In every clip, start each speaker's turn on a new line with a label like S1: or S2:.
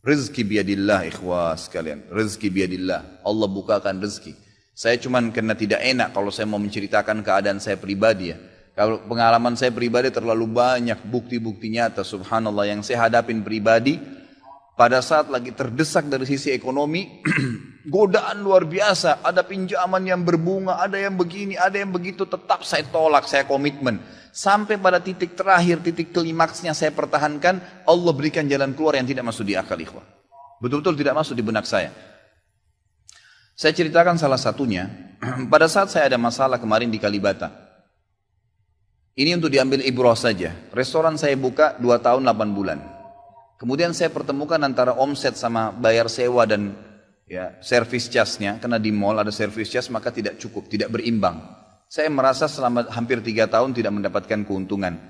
S1: Rezeki biadillah ikhwah sekalian. Rezeki biadillah. Allah bukakan rezeki. Saya cuman karena tidak enak kalau saya mau menceritakan keadaan saya pribadi ya. Kalau pengalaman saya pribadi terlalu banyak bukti-bukti nyata subhanallah yang saya hadapin pribadi. Pada saat lagi terdesak dari sisi ekonomi, godaan luar biasa. Ada pinjaman yang berbunga, ada yang begini, ada yang begitu. Tetap saya tolak, saya komitmen. Sampai pada titik terakhir, titik klimaksnya saya pertahankan. Allah berikan jalan keluar yang tidak masuk di akal ikhwan. Betul-betul tidak masuk di benak saya. Saya ceritakan salah satunya. Pada saat saya ada masalah kemarin di Kalibata. Ini untuk diambil ibrah saja. Restoran saya buka 2 tahun 8 bulan. Kemudian saya pertemukan antara omset sama bayar sewa dan ya service charge-nya. Karena di mall ada service charge maka tidak cukup, tidak berimbang. Saya merasa selama hampir 3 tahun tidak mendapatkan keuntungan.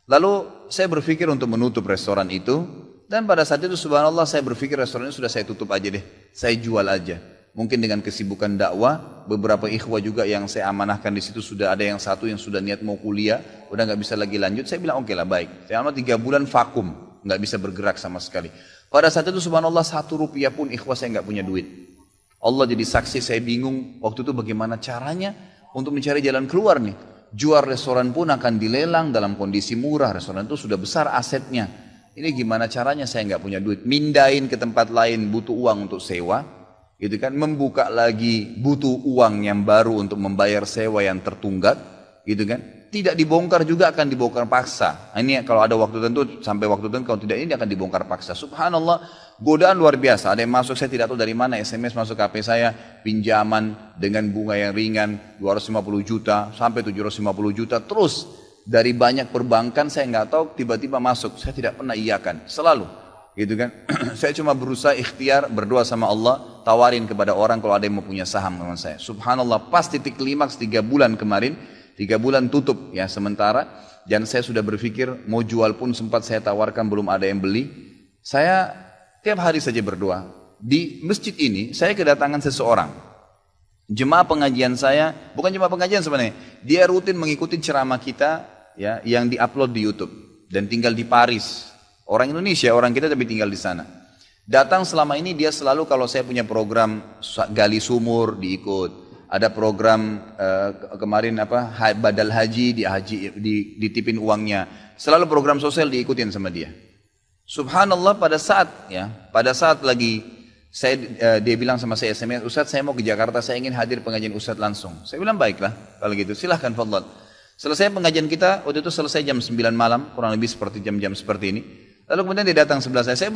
S1: Lalu saya berpikir untuk menutup restoran itu. Dan pada saat itu subhanallah saya berpikir restoran ini sudah saya tutup aja deh. Saya jual aja. Mungkin dengan kesibukan dakwah, beberapa ikhwah juga yang saya amanahkan di situ sudah ada yang satu yang sudah niat mau kuliah, udah nggak bisa lagi lanjut. Saya bilang oke lah baik. Saya 3 bulan vakum. Nggak bisa bergerak sama sekali. Pada saat itu subhanallah 1 rupiah pun ikhwah saya nggak punya duit. Allah jadi saksi saya bingung waktu itu bagaimana caranya untuk mencari jalan keluar nih. Jual restoran pun akan dilelang dalam kondisi murah. Restoran itu sudah besar asetnya. Ini gimana caranya saya nggak punya duit. Mindahin ke tempat lain butuh uang untuk sewa. Gitu kan. Membuka lagi butuh uang yang baru untuk membayar sewa yang tertunggak. Gitu kan. Tidak dibongkar juga akan dibongkar paksa. Ini kalau ada waktu tentu sampai waktu tentu, kalau tidak ini akan dibongkar paksa. Subhanallah, godaan luar biasa. Ada yang masuk saya tidak tahu dari mana, SMS masuk ke HP saya, pinjaman dengan bunga yang ringan 250 juta sampai 750 juta terus dari banyak perbankan saya nggak tahu tiba-tiba masuk. Saya tidak pernah iyakan, selalu. Gitu kan. Saya cuma berusaha ikhtiar berdoa sama Allah, tawarin kepada orang kalau ada yang mau punya saham sama saya. Subhanallah, pas titik klimaks 3 bulan kemarin 3 bulan tutup ya sementara dan saya sudah berpikir mau jual pun sempat saya tawarkan belum ada yang beli. Saya tiap hari saja berdoa. Di masjid ini saya kedatangan seseorang. Jemaah pengajian saya, bukan jemaah pengajian sebenarnya. Dia rutin mengikuti ceramah kita ya yang diupload di YouTube dan tinggal di Paris. Orang Indonesia, orang kita tapi tinggal di sana. Datang selama ini dia selalu kalau saya punya program gali sumur diikut. Ada program kemarin badal haji ditipin uangnya. Selalu program sosial diikutin sama dia. Subhanallah pada saat lagi dia bilang sama saya SMS, Ustadz saya mau ke Jakarta, saya ingin hadir pengajian Ustadz langsung. Saya bilang baiklah kalau gitu silahkan fadhal. Selesai pengajian kita waktu itu selesai jam 9 malam kurang lebih seperti jam-jam seperti ini. Lalu kemudian dia datang sebelah saya